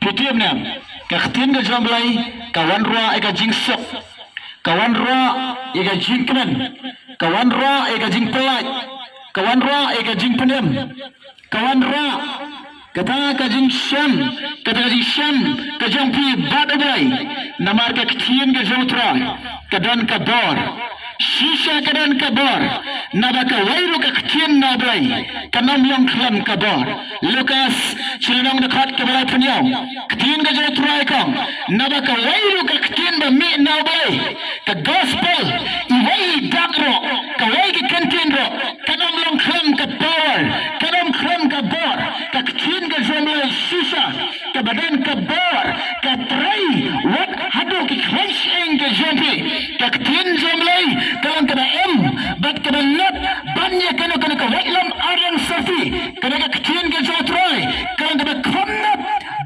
PTM na kaktin ga jamlay kawan ra ega jingsok kawan ra ega jingknan kawan ra ega jingpelat kawan ra ega jingpenem kawan ra kata ka jing syam kata ka jing syam ka jang pi badai namar ka ktin ga jotra kadan ka bor shisha kadan ka bor nabaka wairu ka ktin na blai kanam yang klam ka bor Lukas silinang dekat ke balai penyau ktin ga jotra ka nabaka wairu ka ktin ba mi na blai ka gospel iwai dakro ka wai ki kantin ro kanam yang klam ka bor kanam klam ka bor ka ktin ga jamlai shisha ka badan ka bor ka trai wat hadu ki khashing ga jampi ka ktin jamlai kalang kada em bat kada nat banya kana kana ka wailam aryan safi kana ka ktin ga jotrai kalang kada khonnat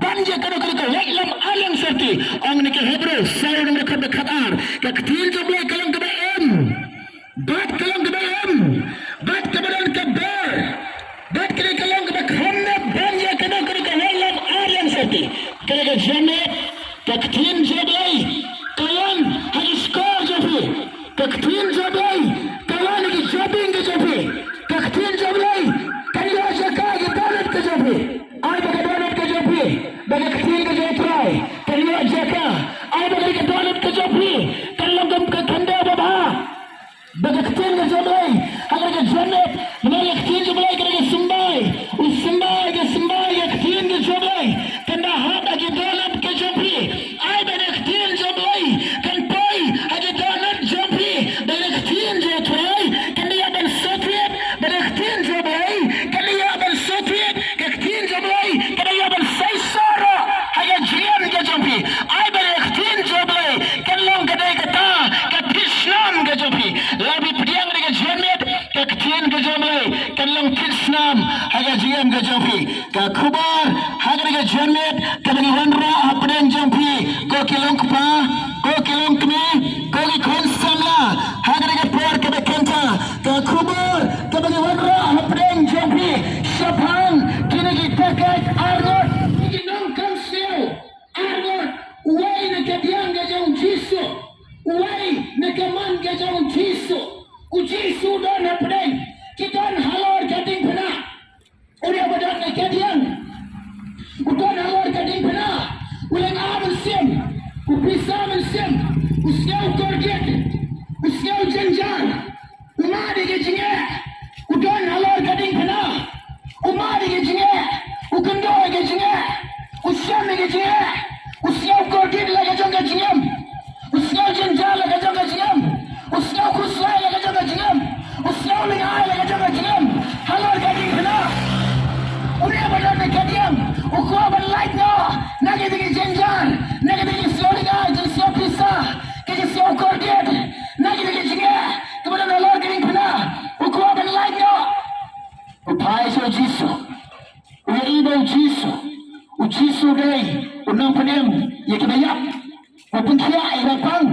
banya kana kana ka wailam aryan safi ang ni ka hebrew sayo ng dekat ar ka ktin jamlai kalang kada em bat kalang kada em bat kabadan ka bar bat kada kalang kada khonnat banya kana kana ka wailam aryan safi kana ka jamet ka ktin jamlai kalang hadiskar jafi kaktin jablay kawan ki shopping ke jabe kaktin jablay kaniya jaka ki dalat ke jabe ay baga dalat ke jabe baga kaktin ke jatray kaniya jaka ay baga ki dalat ke jabe kallam ka thanda baba baga kaktin ke jablay agar ke jannat baga kaktin jablay ke sumbay us sumbay ke kaktin ke jablay kanda hat agi dalat ke jabe ay baga kaktin jablay kan pai agi dalat jabe Benektin jatray kaniya ban sotwet benektin jabay kaniya ban sotwet kaktin jabay kaniya ban saisara haya jian ke jampi ay benektin jabay kanlang kadai kata katisnam ke jampi labi pediang ke jamet kaktin ke jabay kanlang tisnam haya jian ke jampi ka khubar hagri ke jamet kadai wanra apnen jampi ko kilong pa ko kilong kme ko ki khonsamla hagri ke por ke bekenta ka khubar ke bagi wanra apnen jampi shapang kini ki takat argot ki nong kansel argot wai na kadiang ke jong jisu wai na kaman ke jong jisu ujisu dan apnen kitan halor kading pena uria badan na kadiang uton halor kading pena ulang amal sim upisam sim usiau korget usiau janjan umadi ke jinge uton halor kading pena umadi ke jinge ukendo ke jinge usyam ke jinge usiau korget la ke jong ke jingem usiau janjan la ke jong ke jingem usiau kuslai la ke jong ke jingem usiau lingai la ke jong ke jingem halor kading pena uria badan na kadiam ukwa ban light no nage digi janjan nage digi slowing ay digi slow pisa kaya slow korget nage digi jinga kemudian halor kading pena ukwa ban light no upai so jisu uya iba ujisu day unang penem yakibayak upungkia irapang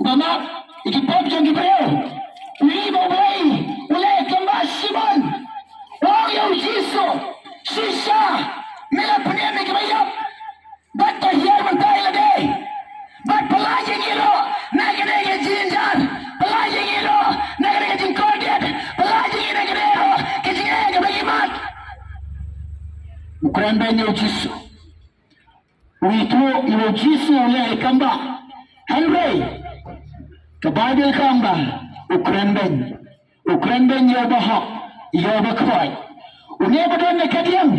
mama ikipop jang kibayo uiba bay ulay kamba simon wang yaw jisu shisha mila penem ikibayak bat tahiyar mentay lagay bat palajing ilo nagadega jinjan palajing ilo nagadega jingkorget palajing ilo nagadega kajingega bagimat ukuran banyo jisu Wito ilo jisu ulay kamba Henry kababil kamba ukuran ben yaw bahak yaw bakway unya badan na kadiang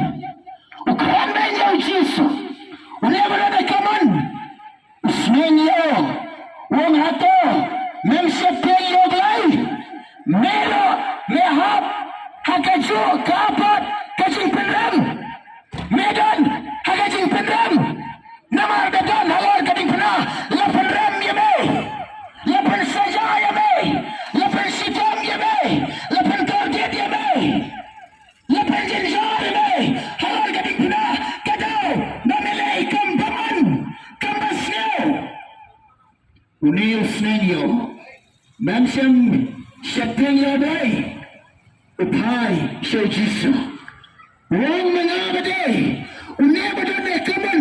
ukuran ben yaw jisu unya badan na kaman usmen yaw wong hato memsepeng yaw blay melo mehap hakaju kapat kajing penram medan hakajing penram namar beton halor kading pena lapan ram yame lapan saja yame lapan sitam yame lapan korget yame lapan jenjar yame halor kading pena kadau namelay kambaman kambasyo unil snenyo mamsam syapeng yaday upai show jisu wong mengabade unebadane kaman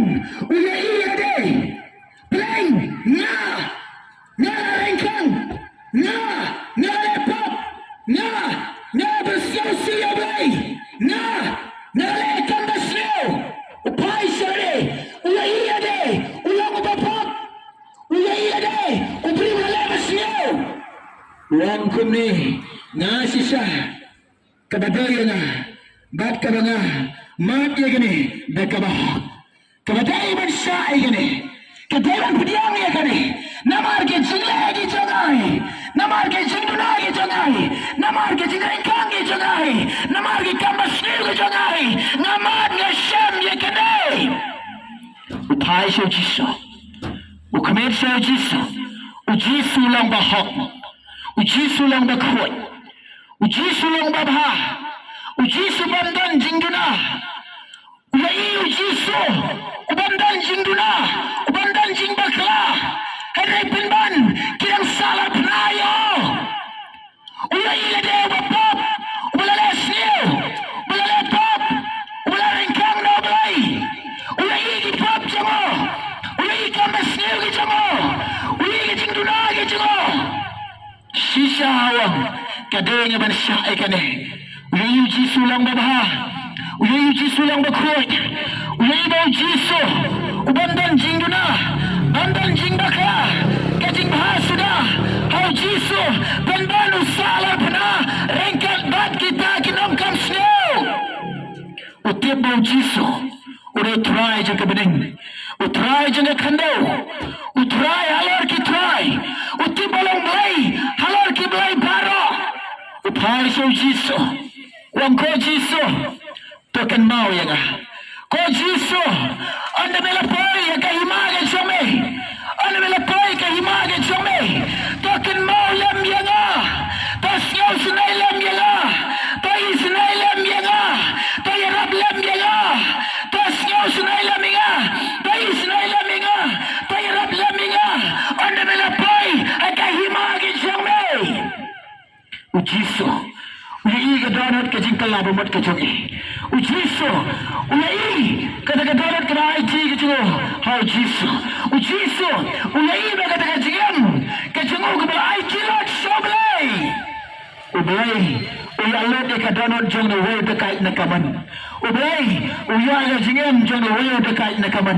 hukum ni nga sisa kabadaya nga bat ka nga mat ya gani da kabah kabadaya man sa ay gani kadewan pudiyang ya gani namar ke jingla gi jangai namar ke jingduna gi jangai namar ke jingringkang gi jangai namar ke kambasnil gi jangai ngamad nga syam ya gani upai so jiso ukamet so jiso ujisu lang bahok ujisu lang bakhoi ujisu lang babha ujisu bandan jingduna ulai ujisu ubandan jingduna ubandan jingbakla kadai pinban kirang salar penayo ulai lade bapap ulale sniu ulale pap ulale ringkang no belai ulai di pap jango ulai kambas sniu ki jango ulai ki jingduna ki jango sisa awang kadenya ban syai kane ulai ujisu lang babha ulai ujisu lang bakhoi ulai ba ujisu ubandan jingduna bandan jingbakla kajing bahasuda hau jisu bandan usalar pena rengkat bat kita kinomkam snow utip ba ujisu udah try je ke bening utry je ke khandau utry halor ki try utip balong belai halor ki belai baro upai so jisu wang ko jisu token mau ya ga ko jisu anda bela poi ya kahimage chome anda bela poi kahimage chome token mau lem ya ga tas yo sunai lem ya ga tai sunai lem ya ga tai rab lem ya ga tas yo sunai lem ya tai sunai lem ya tai rab lem ya anda bela poi kahimage chome ujiso ulai ke donat ke jingkala bomat ke jogi ujiso ulai kata ke donat ke rai ji ke jogo ha ujiso ulai ba kata ke jigam ke jogo ke rai ji lot soblai ulai Allah de ke donat jong no we de kai na kaman ulai ulai ke jigam jong no we de kai na kaman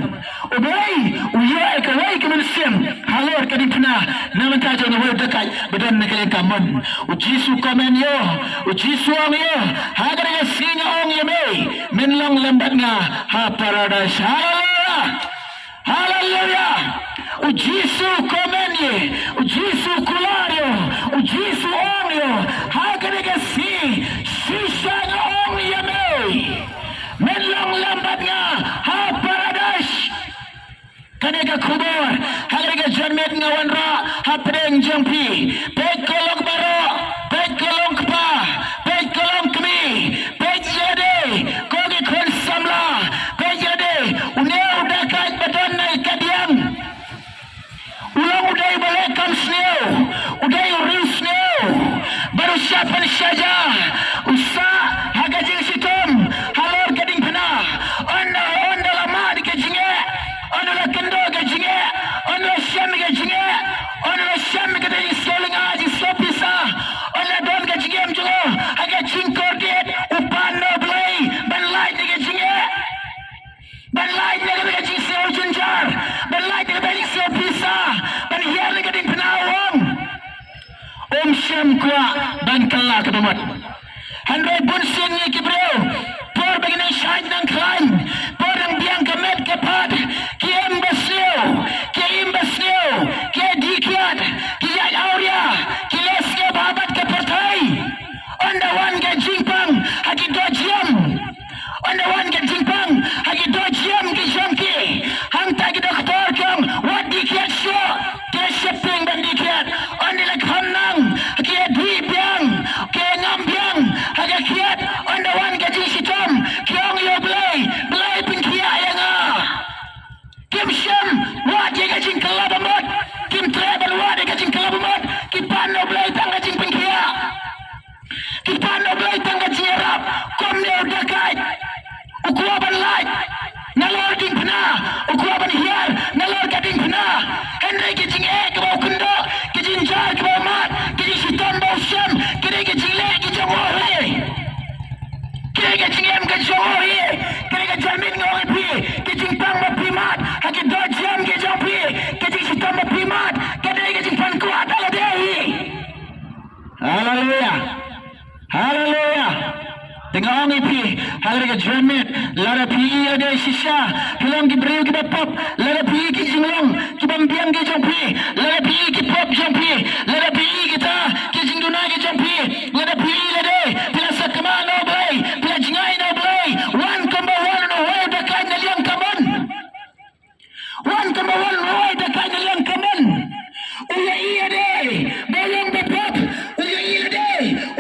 ulai ke wai ke mensim halor ke dipna nama ta jong no we de kai badan na ke kaman ujisu komen yo ujisu ang yo hagar ya singa ong ya me menlang lembat nga ha paradise hallelujah ujisu komen ye ujisu kulario ujisu ong yo hagar ya sisa nga ong ya me menlang lembat nga ha paradise kaneka kubur hagar ya janmet nga wanra ha pedeng jampi pek kolok baro pek kolong kpa pek kolong kmi pek jade kogi khon samla pek jade uneu dakai badan nai kadiam ulang udai boleh kam sneu udai urin sneu baru siapan saja usa hagajing sitom halor kading pena onda lama di kajinge onda kendo kajinge onda syam kajinge onda syam kadang seling aji sopisa ona don ka jingem jugo aga jingkor diet upan no blai ban lai ni ka jinge ban lai ni ka jing seo junjar ban lai ni ka jing seo pisa ban hiar ni ka ding penawang syam kwa ban kala ka dumat handai bun sin ni kibreu por begini syait nang klan por ang biang kamet kapat kiem basneu ke dikiat kia auria kileske babat ke partai onda wan ke jingpang haki dojiam onda wan ke jingpang haki dojiam ki jamki hang tagi doktor kang wat dikiat syo ke seping ban dikiat onda lek hamnang ke dibiang ke ngambiang haki kiat onda wan ke jingsitom kiong yo belai pingkia yang kim syam wat ye ke jing kelabamot kim travel wat ye ke jing kelabamot kipan no belai tangga jing pingkia kipan no belai tangga jirap kom ne udakai ukuaban lai nalor ding pena ukuaban hiar nalor gading pena henry ke jing ke bau kundo ke jing jar ke bau mat ke jing siton bau syam ke jing le ke jong ore ke jing em ke jong ore ke jamin ngore pi ke jing pang ma primat hake dojam ke jong pi ke jing siton ma primat ke jing pan kuat ala dehi Harga jamin lara pi ada sisa hilang ki breu ki pop lara pi ki jinglong ki bambiang ki jampi lara pi ki pop jampi lara pi kita ki jingduna ki jampi lara pi lade pila sakama no blai pila jingai no blai one combo one no way da kai na liang kaman one combo one way da kai na liang kaman uya iya de belong be pop uya iya de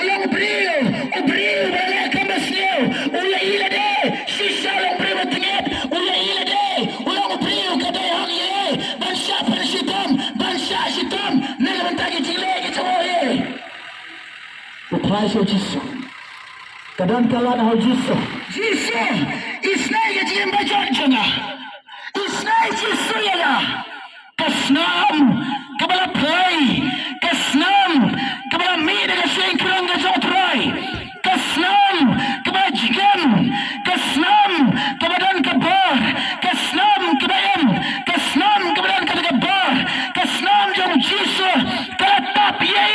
ulang breu o breu bale kamasneu uya iya de sisa ulang breu tengep uya iya de ulang breu kadai hang ye bansa sitam nelaman tagi cile ke cawoye utrai so jisu kadang kalan hau jisu isnai ke jim bajon jana isnai jisu ya kasnam kabala play kasnam kabala mide ke sing kurang ke jotrai kasnam kabala jigam kasnam kabadan kabar kasnam kabayam kasnam kabadan kabar kasnam jong jisu kalatap ye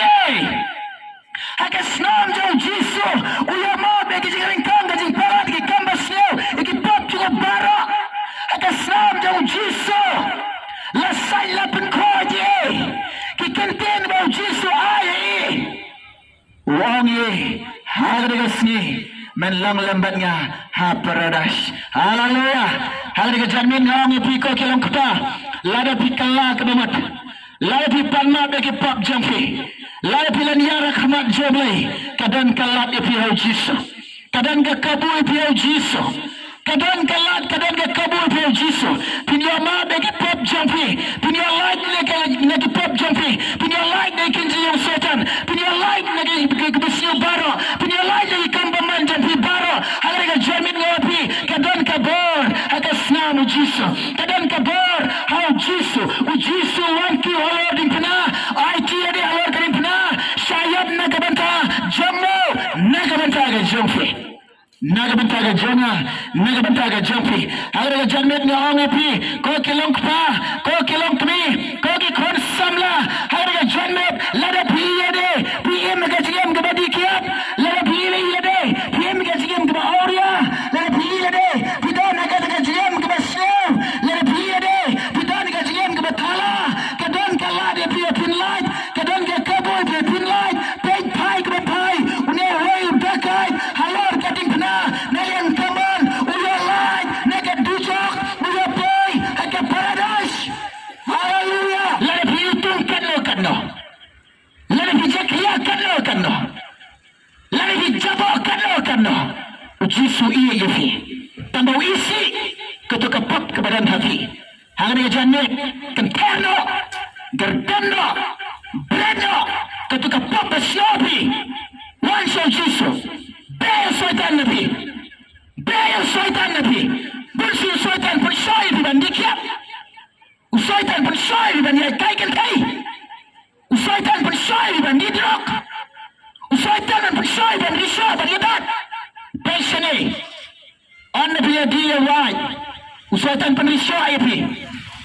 kasnam jong jisu ulama be ke jing kang ke jing parat ke kambas neu ikipap juga bara kasnam jong jisu lasai lapan koje ki kenten bau jisu ai wong ye harga sni men lang lambatnya ha paradise haleluya harga jamin ngong ipiko kelong kota lada pikala kedamat lada pipanma bagi pap jampi lada pilan yara khmat joblai kadan kalat ipi hau jisu kadan ke kabu ipi hau jisu kadan kalat kadan ke kabu ipi hau jisu pinya ma bagi pap jampi pinya like nagi pap jampi pinya like nagi kinji yang setan pinya like nagi kebesio baro pinya like nagi kambaman jampi baro harga jamin ngopi kadan kabor atas nama jisu kadan kabor hau jisu ujisu wanki halor din pena IT ada halor karin pena sayap nagabanta jammo nagabanta ga jampi nagabanta ga jona nagabanta ga jampi harga jamin ngopi ko kilong pa ko kilong kmi ko ki kon samla harga jamin lada piyade PM ga jigam ga badikiap lada piyade PM ga jigam ga auria lada piyade pidana ga jigam ga basnew lada piyade pidana ga jigam ga bathala kadan kala de piya pin light kadan ga kaboy de pin light pay pai ga pai une way bakai halor kating pna nayan kaman uya light naga dujok uya pay aga paradise hallelujah lada piutung kanno lada pijakya kanno lada pijabo kanno ujisu iya yefi tambah isi ketika pap ke badan hati hangga janne kenterno gerdano breno ketika pap besyopi wan so jisu beyo soitan nabi bursi soitan persoi di bandikiap usoitan persoi di bandikai kai usoitan persoi di bandidrok usoitan persoi di bandisha bandidat pesene on the dia right usoitan penisha api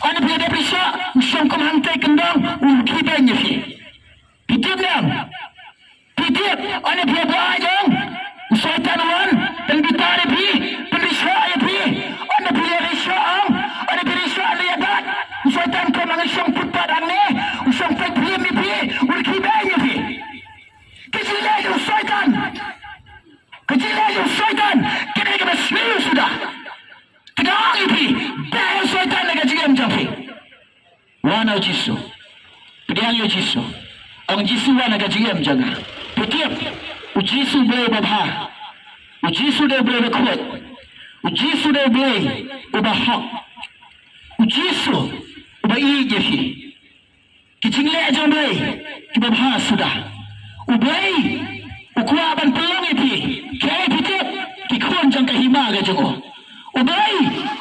on the dia penisha usum kom hantai kendang ukibanya fi pitip nam pitip on the dia bajang usoitan wan dan bitare fi penisha api on the dia penisha on the penisha liadat usoitan kom mangasong putpat anne usum pek primi fi ukibanya fi kecilnya usoitan kena ke besmiu sudah kedang ipi bayo soitan naga jigam jampi wana jisu pediang yo jisu ang jisu wana naga jigam jaga petiap ujisu boleh babha ujisu dia boleh berkuat ujisu dia boleh ubah hak ujisu ubah ijefi kicingle aja boleh kibabha sudah ubai ukwa ban pelong ipi kai pitip kikun jang kahima ga jango ubai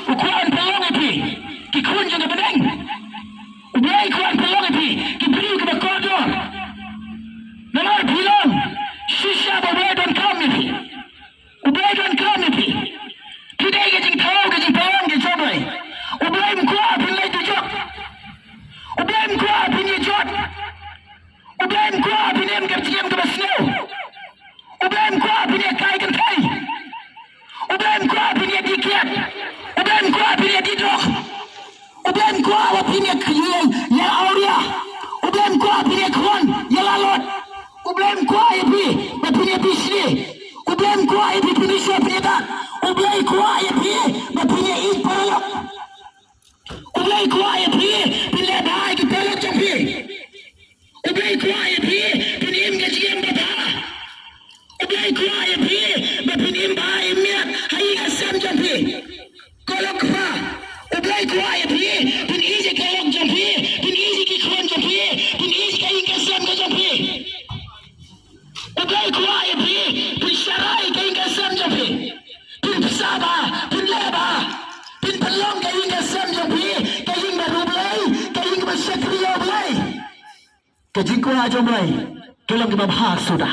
ukwa ban pelong ipi kikun jang bedeng ubai ukwa ban pelong ipi kibriu ke bakodor namar bilang shisha babai don kam ipi ubai don kam ipi tidai ga jing thau ga jing pelong ga jobai ubai mkwa pinai tujok ubai mkwa pinai jot ubai mkwa pinai ga jing ga basneu ubaim ko apne kai kan kai pinya kiyeng ya auria ublem kwa pinya khon ya lalot ublem kwa ya pi pinya bisri ublem kwa ya pi pinya pinya ublem kwa ya pi pinya ik paralok ublem kwa ya pi pinya dai ki paralok champi ublem kwa ya pi pinya im gajiem bata ublem kwa ya pi pinya im bai miat hai asam champi kolok kwa ublem kwa ya pi pinya ije kolok champi pinya ije ki khon champi pinya ije kai kasam ka champi ublem kwa ya pi pinya sharai kai kasam champi pinya saba pinya leba pinya pelong kai kasam champi kai barublai kai basakriya ublai kajing kwa champi kelang ke babha sudah